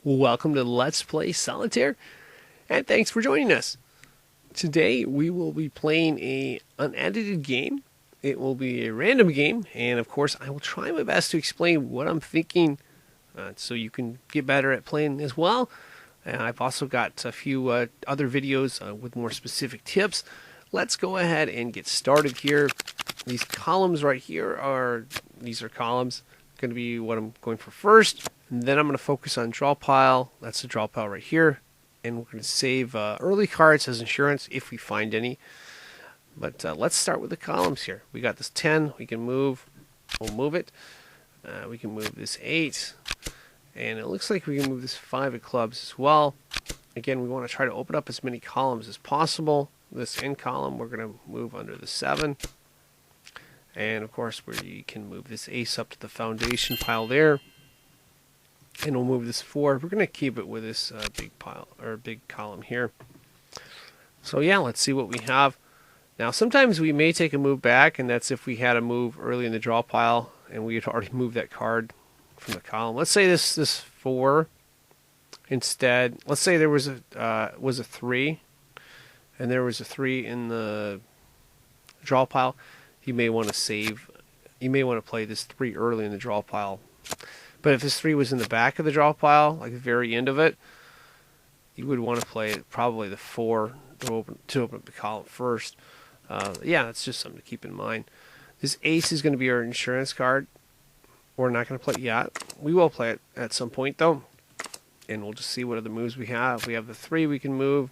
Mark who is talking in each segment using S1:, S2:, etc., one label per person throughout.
S1: Welcome to Let's Play Solitaire, and thanks for joining us. Today we will be playing a unedited game. It will be a random game, and of course I will try my best to explain what I'm thinking so you can get better at playing as well. I've also got a few other videos with more specific tips. Let's go ahead and get started here. These columns right here are columns. Going to be what I'm going for first. And then I'm going to focus on draw pile. That's the draw pile right here. And we're going to save early cards as insurance if we find any. But let's start with the columns here. We got this 10. We can move. We'll move it. We can move this 8. And it looks like we can move this 5 of clubs as well. Again, we want to try to open up as many columns as possible. This end column, we're going to move under the 7. And of course, we can move this ace up to the foundation pile there. And we'll move this 4. We're going to keep it with this big pile or big column here. So yeah, let's see what we have. Now, sometimes we may take a move back, and that's if we had a move early in the draw pile and we had already moved that card from the column. Let's say this 4 instead. Let's say there was a 3, and there was a 3 in the draw pile. You may want to save. You may want to play this 3 early in the draw pile. But if this 3 was in the back of the draw pile, like the very end of it, you would want to play it probably the 4 to open up the column first. Yeah, that's just something to keep in mind. This ace is going to be our insurance card. We're not going to play it yet. We will play it at some point though, and we'll just see what other moves we have. We have the 3 we can move.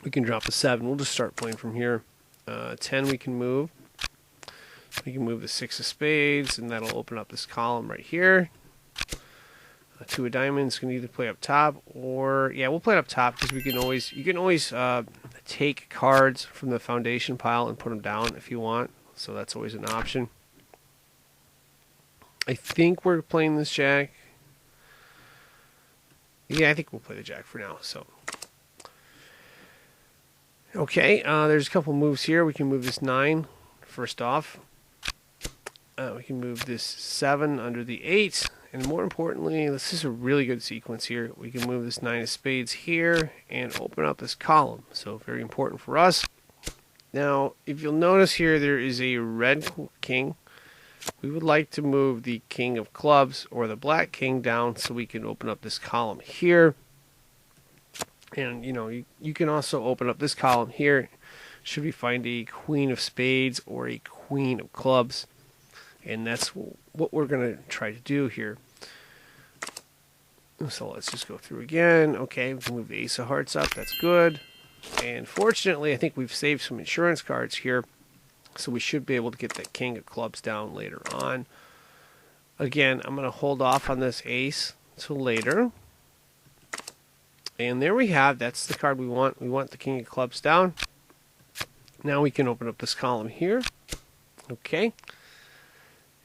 S1: We can drop the 7. We'll just start playing from here. 10 we can move. We can move the 6 of spades, and that'll open up this column right here. 2 of diamonds can either play up top, or yeah, we'll play it up top because you can always take cards from the foundation pile and put them down if you want. So that's always an option. I think we're playing this jack. Yeah, I think we'll play the jack for now. So okay, there's a couple moves here. We can move this 9 first off. We can move this 7 under the 8, and more importantly, this is a really good sequence here. We can move this 9 of spades here and open up this column. So very important for us. Now, if you'll notice here, there is a red king. We would like to move the king of clubs or the black king down so we can open up this column here. And you can also open up this column here should we find a queen of spades or a queen of clubs. And that's what we're going to try to do here. So let's just go through again. Okay, we can move the ace of hearts up. That's good. And fortunately, I think we've saved some insurance cards here. So we should be able to get that king of clubs down later on. Again, I'm going to hold off on this ace till later. And there we have. That's the card we want. We want the king of clubs down. Now we can open up this column here. Okay.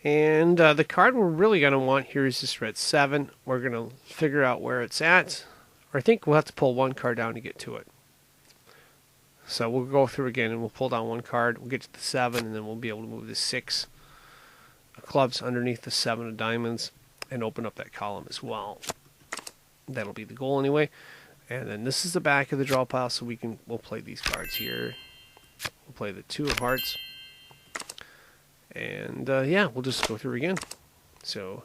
S1: And the card we're really going to want here is this red 7. We're going to figure out where it's at. Or I think we'll have to pull one card down to get to it. So we'll go through again and we'll pull down one card. We'll get to the 7, and then we'll be able to move the 6 of clubs underneath the 7 of diamonds and open up that column as well. That'll be the goal anyway. And then this is the back of the draw pile, so we'll play these cards here. We'll play the 2 of hearts. And yeah, we'll just go through again. So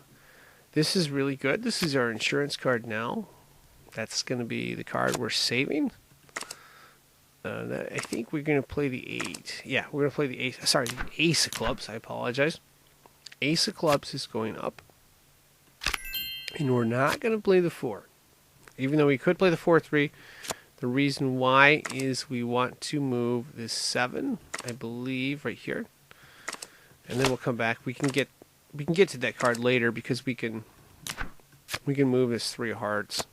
S1: this is really good. This is our insurance card now. That's going to be the card we're saving. I think we're going to play the 8. Yeah, we're going to play the ace. Sorry, the ace of clubs. I apologize. Ace of clubs is going up. And we're not going to play the 4. Even though we could play the 4-3. The reason why is we want to move this 7, I believe, right here. And then we'll come back. We can get to that card later because we can move this 3 of hearts.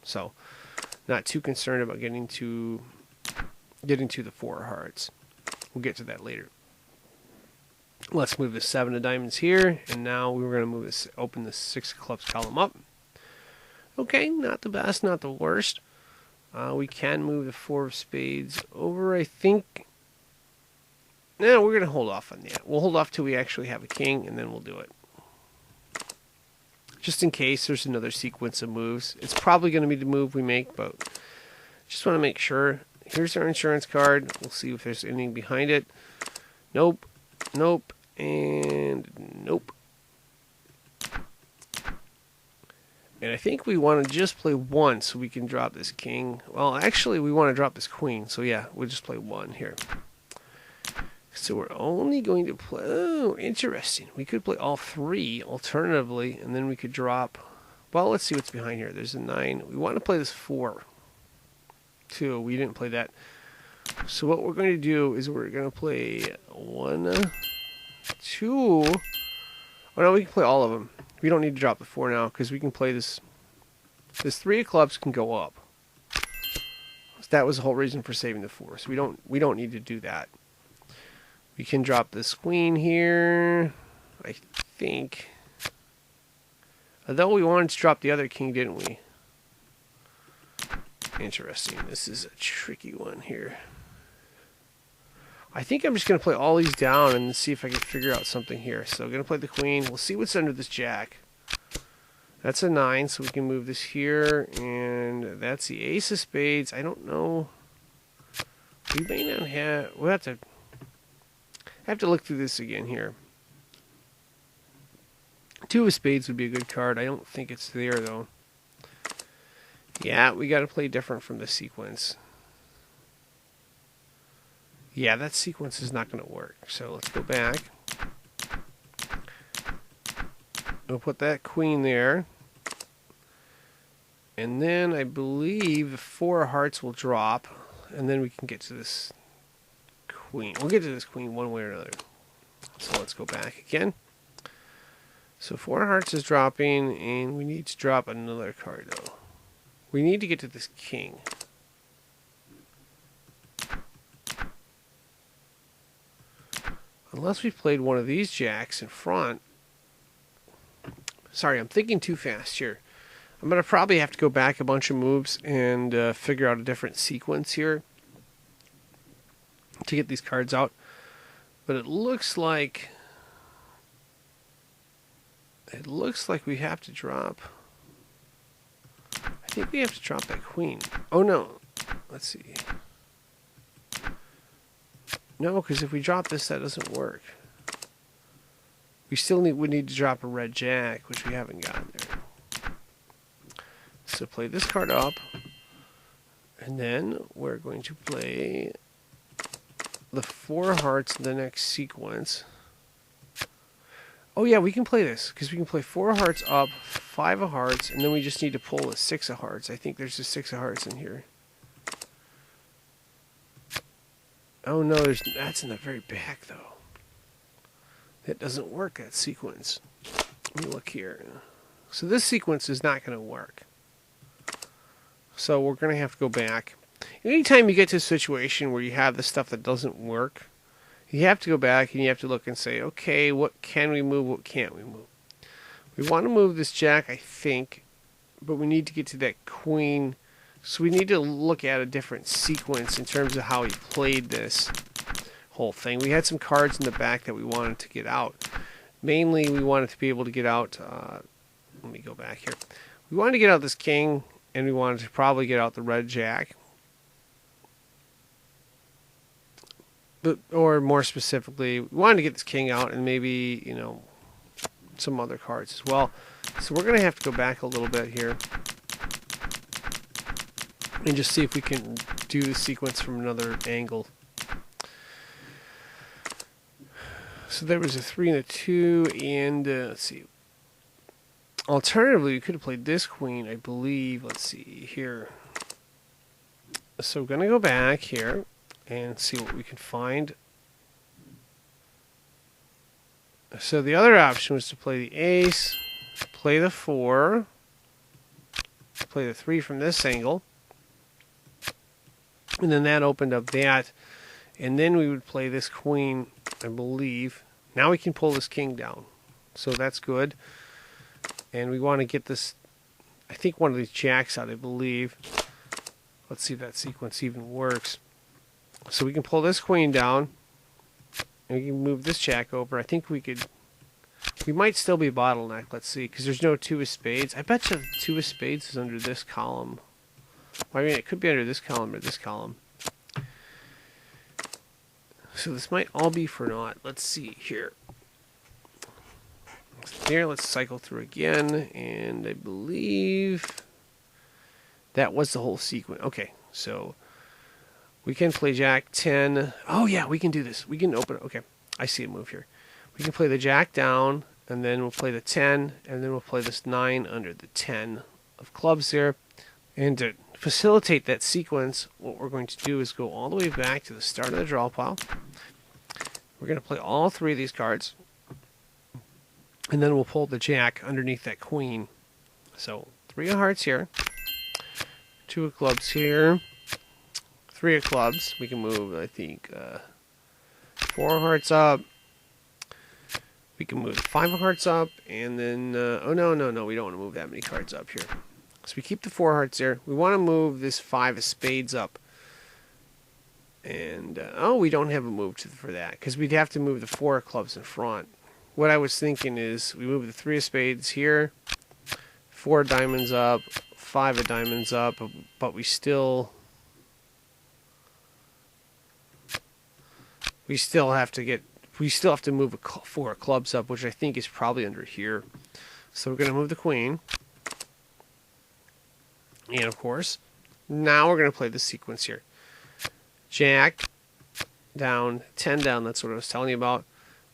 S1: So not too concerned about getting to the 4 of hearts. We'll get to that later. Let's move the 7 of diamonds here, and now we're going to move this, open the 6 of clubs column up. Okay, not the best, not the worst. We can move the 4 of spades over, I think. No, we're going to hold off on that. We'll hold off till we actually have a king, and then we'll do it. just in case there's another sequence of moves. It's probably going to be the move we make, but just want to make sure. Here's our insurance card. We'll see if there's anything behind it. Nope, nope, and nope. And I think we want to just play one so we can drop this king. Well, actually, we want to drop this queen. So yeah, we'll just play one here. So we're only going to play... Oh, interesting. We could play all three alternatively, and then we could drop... Well, let's see what's behind here. There's a 9. We want to play this 4. 2. We didn't play that. So what we're going to do is we're going to play 1, 2... Oh, no, we can play all of them. We don't need to drop the 4 now, because we can play this... This 3 of clubs can go up. So that was the whole reason for saving the 4. So we don't need to do that. We can drop this queen here, I think. Although we wanted to drop the other king, didn't we? Interesting. This is a tricky one here. I think I'm just going to play all these down and see if I can figure out something here. So I'm going to play the queen. We'll see what's under this jack. That's a 9, so we can move this here. And that's the ace of spades. I don't know. We may not have... We'll have to... I have to look through this again here. 2 of spades would be a good card. I don't think it's there, though. Yeah, we got to play different from the sequence. Yeah, that sequence is not going to work. So let's go back. We'll put that queen there. And then I believe the 4 of hearts will drop. And then we can get to this... queen. We'll get to this queen one way or another. So let's go back again. So 4 hearts is dropping, and we need to drop another card, though. We need to get to this king. Unless we played one of these jacks in front. Sorry, I'm thinking too fast here. I'm going to probably have to go back a bunch of moves and figure out a different sequence here to get these cards out. But it looks like we have to drop... I think we have to drop that queen. Oh no. Let's see. No, because if we drop this, that doesn't work. We still would need to drop a red jack, which we haven't gotten there. So play this card up. And then we're going to play the 4 hearts in the next sequence. Oh yeah, we can play this, because we can play 4 hearts up, 5 of hearts, and then we just need to pull a 6 of hearts. I think there's a 6 of hearts in here. Oh no, that's in the very back though. That doesn't work, that sequence. Let me look here. So this sequence is not going to work. So we're going to have to go back. Anytime you get to a situation where you have the stuff that doesn't work, you have to go back and you have to look and say, okay, what can we move, what can't we move? We want to move this jack, I think, but we need to get to that queen. So we need to look at a different sequence in terms of how he played this whole thing. We had some cards in the back that we wanted to get out. Mainly, we wanted to be able to get out... let me go back here. We wanted to get out this king, and we wanted to probably get out the red jack. But, or more specifically, we wanted to get this king out and maybe, you know, some other cards as well. So we're going to have to go back a little bit here and just see if we can do the sequence from another angle. So there was a 3 and a 2, and let's see. Alternatively, we could have played this queen, I believe. Let's see here. So we're going to go back here and see what we can find. So the other option was to play the ace, play the 4, play the 3 from this angle, and then that opened up that, and then we would play this queen, I believe. Now we can pull this king down, so that's good. And we want to get this, I think, one of these jacks out, I believe. Let's see if that sequence even works. So we can pull this queen down, and we can move this jack over. I think we could We might still be bottlenecked. Let's see, because there's no two of spades. I bet you the two of spades is under this column. Well, I mean, it could be under this column or this column. So this might all be for naught. Let's see here. There, let's cycle through again, and I believe that was the whole sequence. Okay, so we can play Jack 10. Oh yeah, we can do this. We can open it. Okay, I see a move here. We can play the Jack down, and then we'll play the 10, and then we'll play this 9 under the 10 of clubs there. And to facilitate that sequence, what we're going to do is go all the way back to the start of the draw pile. We're going to play all three of these cards. And then we'll pull the Jack underneath that Queen. So 3 of hearts here. 2 of clubs here. 3 of clubs. We can move, I think, 4 of hearts up. We can move 5 of hearts up. And then, oh no, we don't want to move that many cards up here. So we keep the 4 hearts there. We want to move this 5 of spades up. And, oh, we don't have a move for that, because we'd have to move the 4 of clubs in front. What I was thinking is we move the 3 of spades here, 4 diamonds up, 5 of diamonds up, but we still have to move 4 of clubs up, which I think is probably under here. So we're going to move the Queen. And of course, now we're going to play the sequence here. Jack down, 10 down, that's what I was telling you about.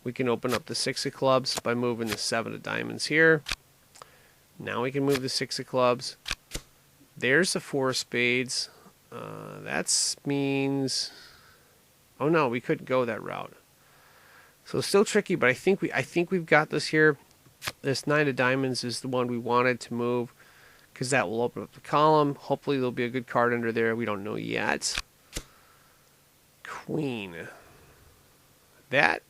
S1: We can open up the 6 of clubs by moving the 7 of diamonds here. Now we can move the 6 of clubs. There's the 4 of spades. That means, oh no, we couldn't go that route. So it's still tricky, but I think we've got this here. This 9 of diamonds is the one we wanted to move, because that will open up the column. Hopefully there'll be a good card under there. We don't know yet. Queen. That,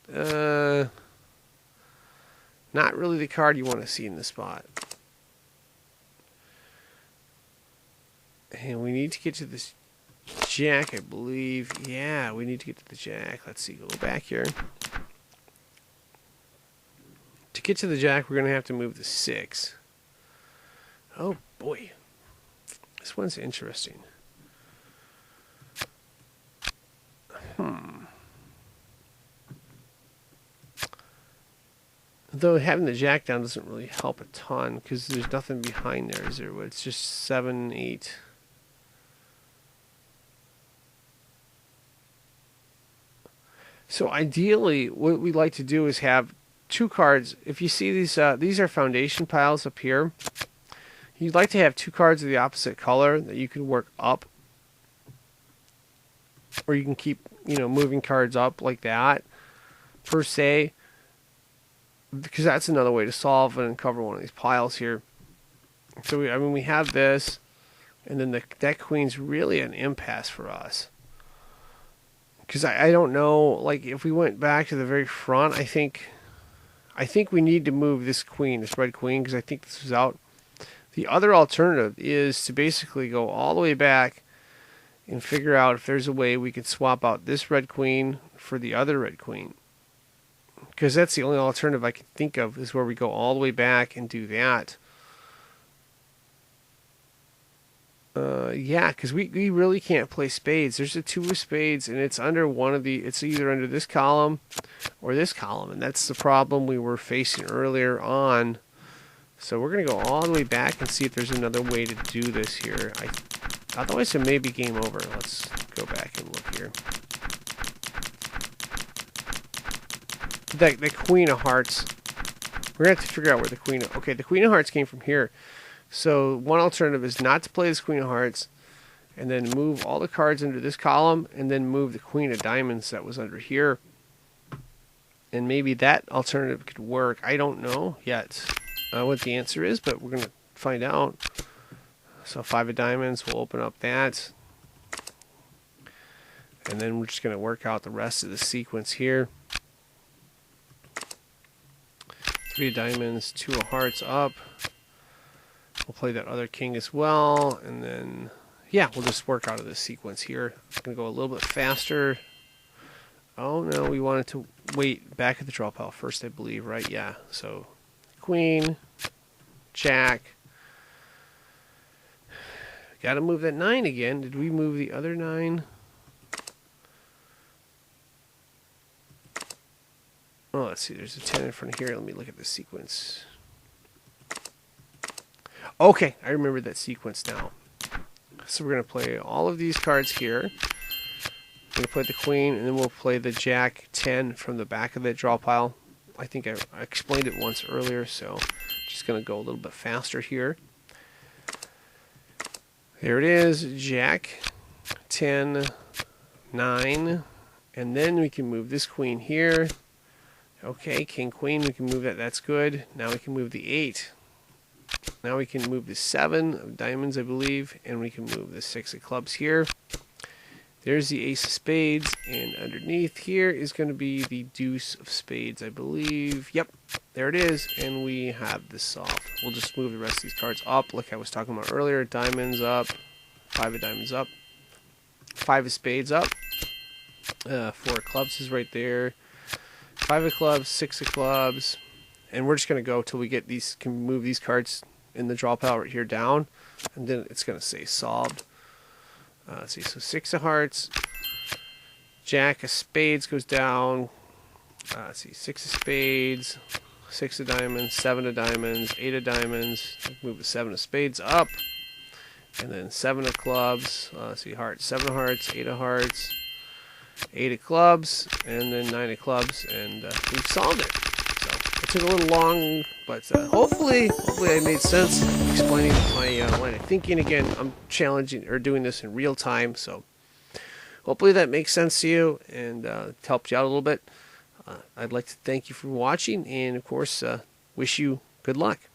S1: not really the card you want to see in this spot. And we need to get to this Jack, I believe. Yeah, we need to get to the Jack. Let's see, go back here. To get to the Jack, we're going to have to move the 6. Oh, boy. This one's interesting. Though having the Jack down doesn't really help a ton, because there's nothing behind there, is there? It's just 7, 8. So ideally, what we'd like to do is have 2 cards. If you see these are foundation piles up here. You'd like to have 2 cards of the opposite color that you can work up, or you can keep, moving cards up like that, per se. Because that's another way to solve and uncover one of these piles here. So we have this, and then that Queen's really an impasse for us. Because I don't know, like if we went back to the very front, I think we need to move this Queen, this red Queen, because I think this was out. The other alternative is to basically go all the way back and figure out if there's a way we could swap out this red Queen for the other red Queen. Because that's the only alternative I can think of, is where we go all the way back and do that. Yeah, because we really can't play spades. There's a 2 of spades, and it's under one of the, it's either under this column or this column, and that's the problem we were facing earlier on. So we're going to go all the way back and see if there's another way to do this here. Otherwise it may be game over. Let's go back and look here. The Queen of Hearts. We're going to have to figure out where the Queen of... Okay, the Queen of Hearts came from here. So one alternative is not to play this Queen of Hearts, and then move all the cards into this column, and then move the Queen of Diamonds that was under here. And maybe that alternative could work. I don't know yet what the answer is, but we're going to find out. So 5 of Diamonds, we'll open up that. And then we're just going to work out the rest of the sequence here. 3 of Diamonds, 2 of Hearts up. We'll play that other king as well, and then, yeah, we'll just work out of this sequence here. I'm going to go a little bit faster. Oh no, we wanted to wait back at the draw pile first, I believe, right? Yeah. So queen, jack. Got to move that 9 again. Did we move the other 9? Oh, let's see. There's a 10 in front of here. Let me look at the sequence. Okay, I remember that sequence now. So we're going to play all of these cards here. We're going to play the queen, and then we'll play the jack 10 from the back of that draw pile. I think I explained it once earlier, so just going to go a little bit faster here. There it is, jack, 10, 9, and then we can move this queen here. Okay, king, queen, we can move that, that's good. Now we can move the 8. Now we can move the 7 of diamonds, I believe, and we can move the 6 of clubs here. There's the ace of spades, and underneath here is going to be the deuce of spades, I believe. Yep, there it is, and we have this solved. We'll just move the rest of these cards up, like I was talking about earlier. Diamonds up, 5 of diamonds up, 5 of spades up, 4 of clubs is right there, 5 of clubs, 6 of clubs, and we're just going to go till we get these, can move these cards in the draw pile right here down, and then it's going to say solved. Let's see, so 6 of hearts, jack of spades goes down, let's see, 6 of spades, 6 of diamonds, 7 of diamonds, 8 of diamonds, move the 7 of spades up, and then 7 of clubs, let's see, hearts, 7 of hearts, 8 of hearts, 8 of clubs, and then 9 of clubs, and we've solved it. So it took a little long, but hopefully I made sense explaining my line of thinking. Again, I'm challenging or doing this in real time, so hopefully that makes sense to you and helped you out a little bit. I'd like to thank you for watching, and of course, wish you good luck.